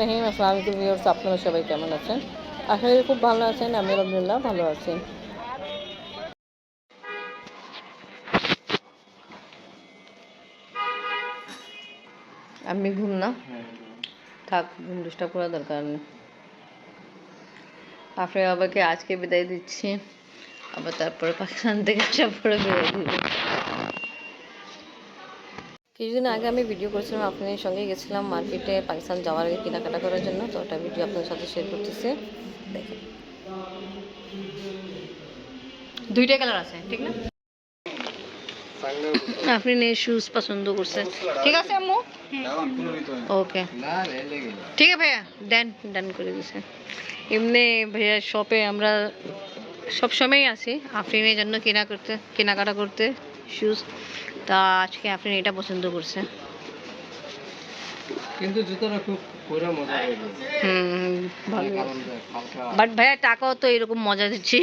রহিম, আসসালামু আলাইকুম ভিউয়ার্স, আপনারা সবাই কেমন আছেন? আশা করি খুব ভালো আছেন। আমি আলহামদুলিল্লাহ ভালো আছি। আমি ঘুম না থাক, ঘুম ডিস্টার্ব করার দরকার নেই। আপনার বাবাকে আজকে বিদায় দিচ্ছি, আবার তারপরে পাকিস্তান থেকে আসার পরে বিদায় দিব। কিছুদিন আগে আমি ভিডিও করেছিলাম, আপনাদের সঙ্গে গেছিলাম মার্কেটে পাকিস্তান যাওয়ার আগে কেনাকাটা করার জন্য। তো ওটা ভিডিও আপনাদের সাথে শেয়ার করতেছি, দেখেন। দুইটা কালার আছে, ঠিক না? আপনি নে শুজ পছন্দ করছেন, ঠিক আছে আম্মু? ওকে, ঠিক আছে ভাইয়া, ডান ডান করে দিছে। এমনি ভাইয়া শপে আমরা সবসময়ই আছি আফরিনের জন্য কেনাকাটা করতে শুজ। তা আজকে আফরিন এটা পছন্দ করছে, কিন্তু জুতোটা খুব পুরো মজা লাগে। ভালো। বাট ভাইয়া টাকাও তো এরকম মজা দিচ্ছি।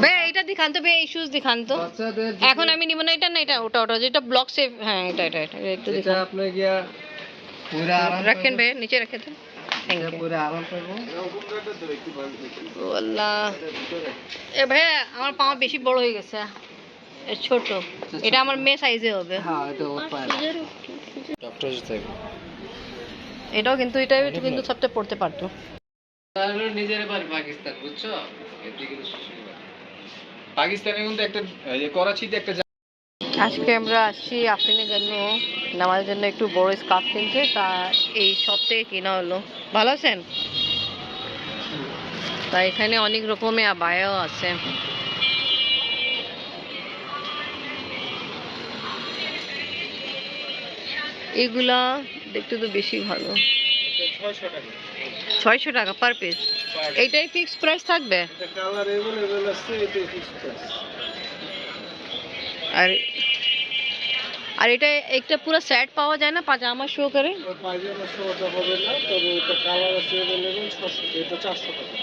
ভাইয়া এটা দেখান তো, ভাইয়া এই শুজ দেখান তো। এখন আমি নিব না এটা, না এটা ওটা যেটা ব্লক সেভ। হ্যাঁ এটা একটু দেখান। আপনি গিয়া পুরো আরাম রাখেন ভাইয়া, নিচে রাখেন তো। Thank you. পুরো আরাম পাবো। ও আল্লাহ, এ ভাইয়া আমার পা বেশি বড় হয়ে গেছে, ছোট। এটা আমার মেয়ে সাইজে হবে। হ্যাঁ এটা ওর পায় ডক্টর জুতো। এটাও কিন্তু এটাই কিন্তু সবচেয়ে পড়তে পারতো। তাহলে নিজের বাড়ি পাকিস্তান, বুঝছো? এদিকে পাকিস্তানে কিন্তু একটা এই করাচিতে একটা আজকে আমরা আসছি আফরিনের জন্য, নামাজের জন্য একটু বড় স্কার্ফ কিনছে, তা এই সব থেকে কেনা হলো। ভালো আছেন? তা এখানে অনেক রকমের আবায়াও আছে। এগুলা দেখতে তো বেশি ভালো। 600 টাকা পার পিস। এইটাই ফিক্সড প্রাইস থাকবে? আর আর এটা একটা পুরো সেট পাওয়া যায় না, পাজামা শো করে? পায়জামা শোটা হবে না, তবে এটা কালার আছে अवेलेबल 600, এটা 400 টাকা।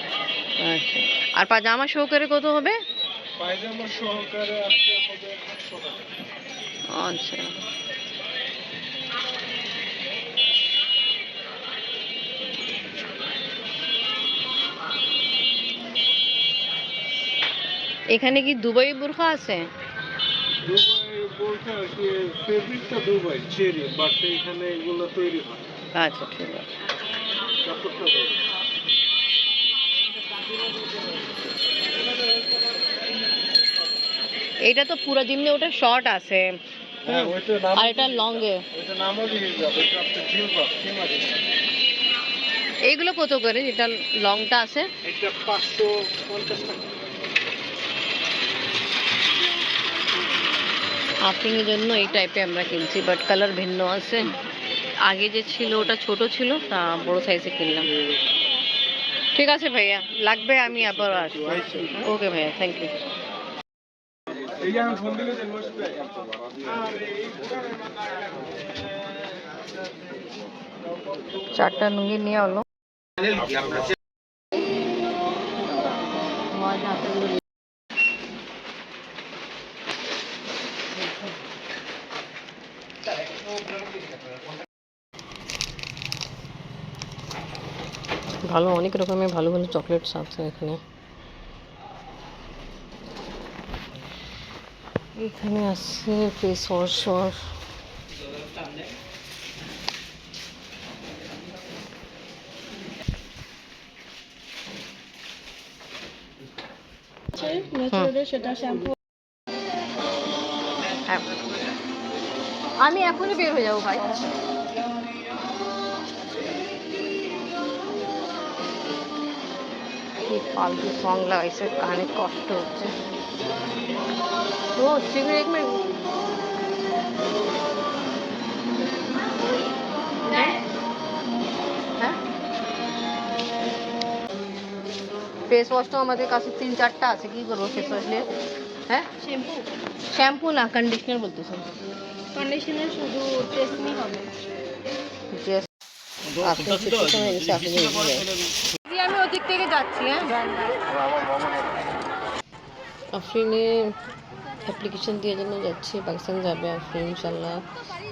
আচ্ছা, আর পাজামা শো করে কত হবে? পায়জামা সহকারে আসতে হবে 800 টাকা। আচ্ছা, এখানে কি দুবাই বোরখা আছে? দুবাই বোরখা কি ফেব্রিকটা দুবাই চেরি, বাট এখানে এগুলো তৈরি হয়। আচ্ছা ঠিক আছে। কাপড়টা দুবাই। এটা তো পুরো দিনে ওটা শর্ট আছে, হ্যাঁ ওইটা নাম, আর এটা লং এ। এটা নামও দিয়ে যাবে, এটা আপনার জিলবাব সীমারি। এইগুলো কত করে যেটা লংটা আছে? এটা 550 টাকা। আফরিনের জন্য এই টাইপে আমরা কিনছি, বাট কালার ভিন্ন আছে। আগে যে ছিল ওটা ছোট ছিল, তা বড় সাইজে কিনলাম। ঠিক আছে ভাইয়া, লাগবে আমি আবার আসবো। ওকে ভাইয়া, থ্যাংক ইউ। চারটা লুঙ্গি নিয়ে হলো। ভালো, অনেক রকমের ভালো ভালো চকলেটস আছে এখানে। এখানে আছে ফেস ওয়াশ। আমি এখনই বের হয়ে যাবো ভাই। কি ফালতু সং লাগাইছে, কানে কষ্ট হচ্ছে। ও সিগারেট এক মিনিট। হ্যাঁ, ফেস ওয়াশ তো আমাদের কাছে 3-4টা আছে, কি করবো ফেস ওয়াশ নিয়ে? হ্যাঁ, শ্যাম্পু না, কন্ডিশনার বলতেছে। কন্ডিশনার শুধু ট্রেসমি হবে। আমি ওদিক থেকে যাচ্ছি। হ্যাঁ, আফরিনে অ্যাপ্লিকেশন দিয়ে জন্য যাচ্ছি, পাকিস্তান যাবে আজকে ইনশাল্লাহ।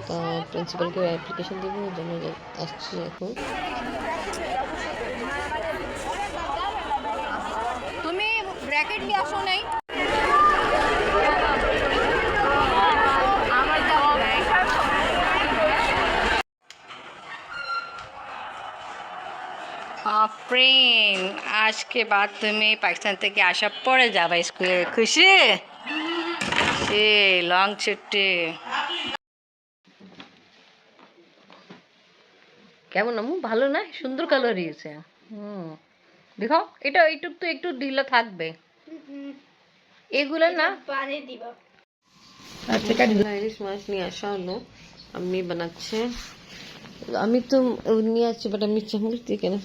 তা প্রিন্সিপালকে অ্যাপ্লিকেশন দিব, ওই জন্য আসছি এখন। তুমি ব্র্যাকেট নিয়ে আসো নাই? আফরিন, আজকে বাদ তুমি পাকিস্তান থেকে আসার পরে যাবা স্কুলে, খুশি? সে লং ছুটি কেমন আমু? ভালো না? সুন্দর কালার হয়েছে। দেখো এটা এইটুক তো একটু ঢিলা থাকবে, এগুলো না। পানি দিবা। আচ্ছা, ইলিশ মাছ নিয়ে আসা হলো, আমি বানাচ্ছে। আমি তো নিয়ে আসছি, বাট আমি চামচ দিয়ে কেন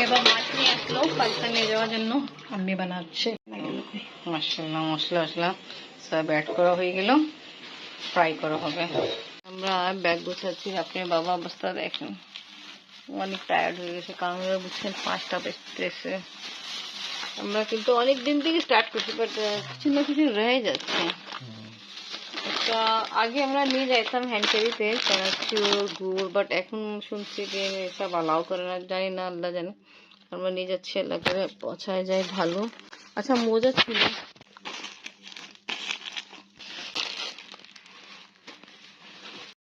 এবার মাছ নিয়ে আসলো পাকিস্তান নিয়ে যাওয়ার জন্য, আমি বানাচ্ছে। মশলা মশলা মশলা সব অ্যাড করা হয়ে গেল, ফ্রাই করা হবে। আমরা ব্যাগ গোছাচ্ছি, আপনি বাবা অবস্থা দেখেন, অনেক টায়ার্ড হয়ে গেছে, কারণ ওরা বুঝছেন 5টা বেজতেছে। আমরা কিন্তু অনেক দিন থেকে স্টার্ট করছি, বাট কিছু না কিছু রয়ে যাচ্ছে। একটা আগে আমরা নিয়ে যাইতাম হ্যান্ড ক্যারিতে চানাচুর গুড়, বাট এখন শুনছি যে এসব অ্যালাউ করে না, জানি না, আল্লাহ জানে। আমরা নিয়ে যাচ্ছি, আল্লাহ করে পৌঁছায় যায় ভালো। আচ্ছা, মোজা ছিল